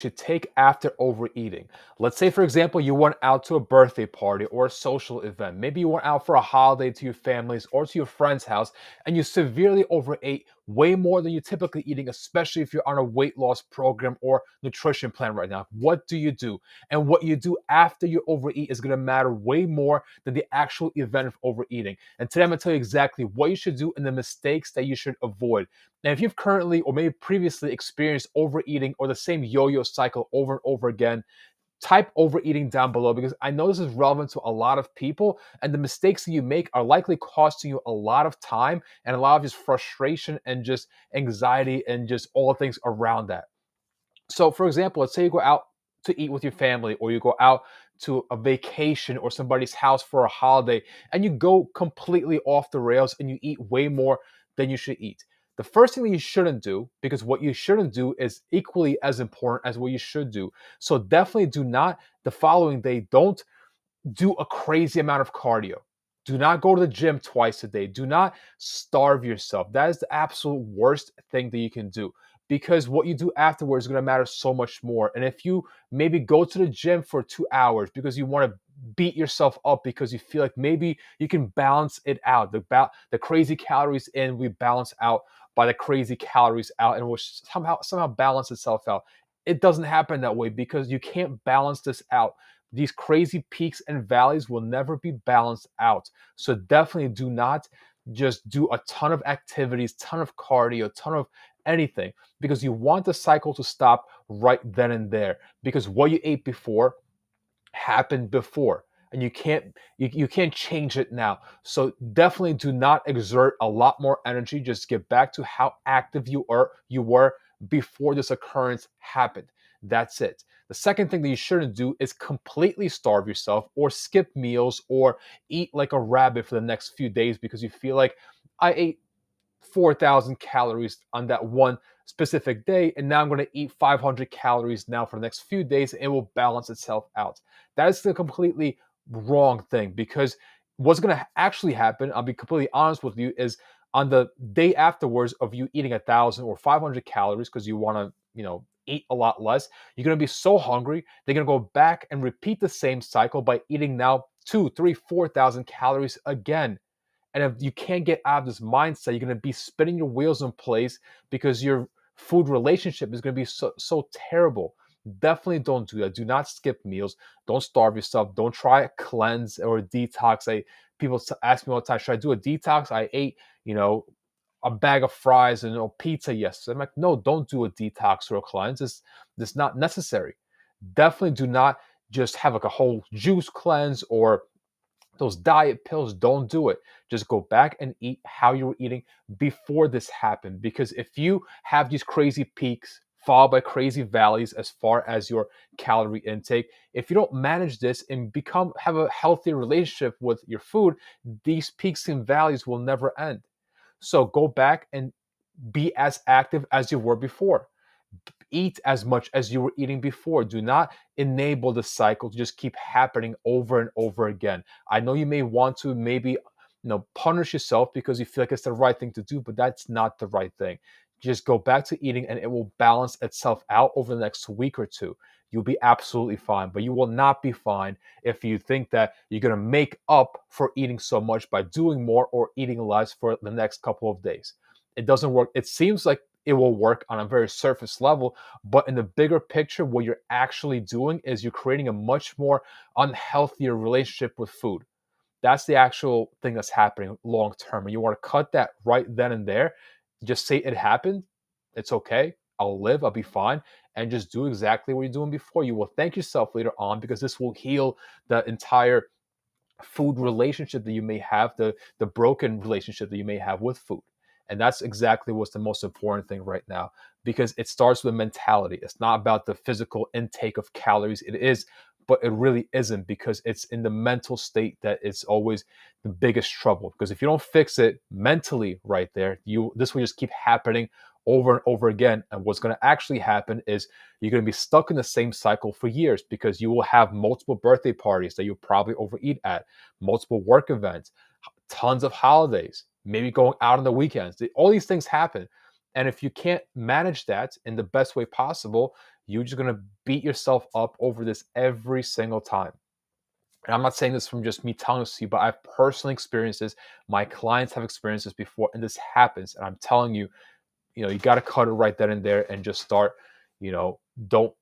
should take after overeating. Let's say, for example, you went out to a birthday party or a social event. Maybe you went out for a holiday to your family's or to your friend's house, and you severely overate way more than you're typically eating, especially if you're on a weight loss program or nutrition plan right now. What do you do? And what you do after you overeat is going to matter way more than the actual event of overeating. And today I'm going to tell you exactly what you should do and the mistakes that you should avoid. And if you've currently or maybe previously experienced overeating or the same yo-yo cycle over and over again, type overeating down below because I know this is relevant to a lot of people, and the mistakes that you make are likely costing you a lot of time and a lot of just frustration and just anxiety and just all things around that. So, for example, let's say you go out to eat with your family or you go out to a vacation or somebody's house for a holiday and you go completely off the rails and you eat way more than you should eat. The first thing that you shouldn't do, because what you shouldn't do is equally as important as what you should do. So definitely do not, the following day, don't do a crazy amount of cardio. Do not go to the gym twice a day. Do not starve yourself. That is the absolute worst thing that you can do because what you do afterwards is going to matter so much more. And if you maybe go to the gym for 2 hours because you want to beat yourself up because you feel like maybe you can balance it out, the crazy calories in we balance out by the crazy calories out, and will somehow balance itself out. It doesn't happen that way because you can't balance this out. These crazy peaks and valleys will never be balanced out. So definitely do not just do a ton of activities, ton of cardio, ton of anything, because you want the cycle to stop right then and there. Because what you ate before happened before, and you can't change it now. So definitely do not exert a lot more energy. Just get back to how active you were before this occurrence happened. That's it. The second thing that you shouldn't do is completely starve yourself or skip meals or eat like a rabbit for the next few days because you feel like I ate 4,000 calories on that one specific day, and now I'm going to eat 500 calories now for the next few days, and it will balance itself out. That is the completely wrong thing because what's going to actually happen, I'll be completely honest with you, is on the day afterwards of you eating 1,000 or 500 calories because you want to, eat a lot less, you're going to be so hungry, they're going to go back and repeat the same cycle by eating now 2, 3, 4,000 calories again. And if you can't get out of this mindset, you're going to be spinning your wheels in place because your food relationship is going to be so terrible. Definitely don't do that. Do not skip meals. Don't starve yourself. Don't try a cleanse or a detox. People ask me all the time, should I do a detox? I ate, a bag of fries and pizza yesterday. I'm like, no, don't do a detox or a cleanse. It's not necessary. Definitely do not just have like a whole juice cleanse or those diet pills. Don't do it. Just go back and eat how you were eating before this happened. Because if you have these crazy peaks followed by crazy valleys as far as your calorie intake, if you don't manage this and have a healthy relationship with your food, these peaks and valleys will never end. So go back and be as active as you were before. Eat as much as you were eating before. Do not enable the cycle to just keep happening over and over again. I know you may want to maybe punish yourself because you feel like it's the right thing to do, but that's not the right thing. Just go back to eating and it will balance itself out over the next week or two. You'll be absolutely fine, but you will not be fine if you think that you're going to make up for eating so much by doing more or eating less for the next couple of days. It doesn't work. It seems like it will work on a very surface level, but in the bigger picture, what you're actually doing is you're creating a much more unhealthier relationship with food. That's the actual thing that's happening long term. And you want to cut that right then and there. Just say it happened. It's okay. I'll live. I'll be fine. And just do exactly what you're doing before. You will thank yourself later on because this will heal the entire food relationship that you may have, the broken relationship that you may have with food. And that's exactly what's the most important thing right now because it starts with mentality. It's not about the physical intake of calories. It is, but it really isn't because it's in the mental state that it's always the biggest trouble. Because if you don't fix it mentally right there, this will just keep happening over and over again. And what's going to actually happen is you're going to be stuck in the same cycle for years because you will have multiple birthday parties that you'll probably overeat at, multiple work events, tons of holidays, maybe going out on the weekends. All these things happen. And if you can't manage that in the best way possible, you're just going to beat yourself up over this every single time. And I'm not saying this from just me telling this to you, but I've personally experienced this. My clients have experienced this before, and this happens. And I'm telling you, you got to cut it right then and there and just start, don't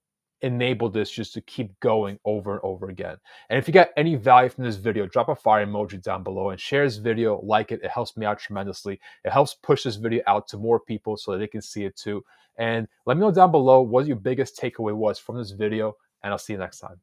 enable this just to keep going over and over again. And if you got any value from this video, drop a fire emoji down below and share this video, like it. It helps me out tremendously. It helps push this video out to more people so that they can see it too. And let me know down below what your biggest takeaway was from this video, and I'll see you next time.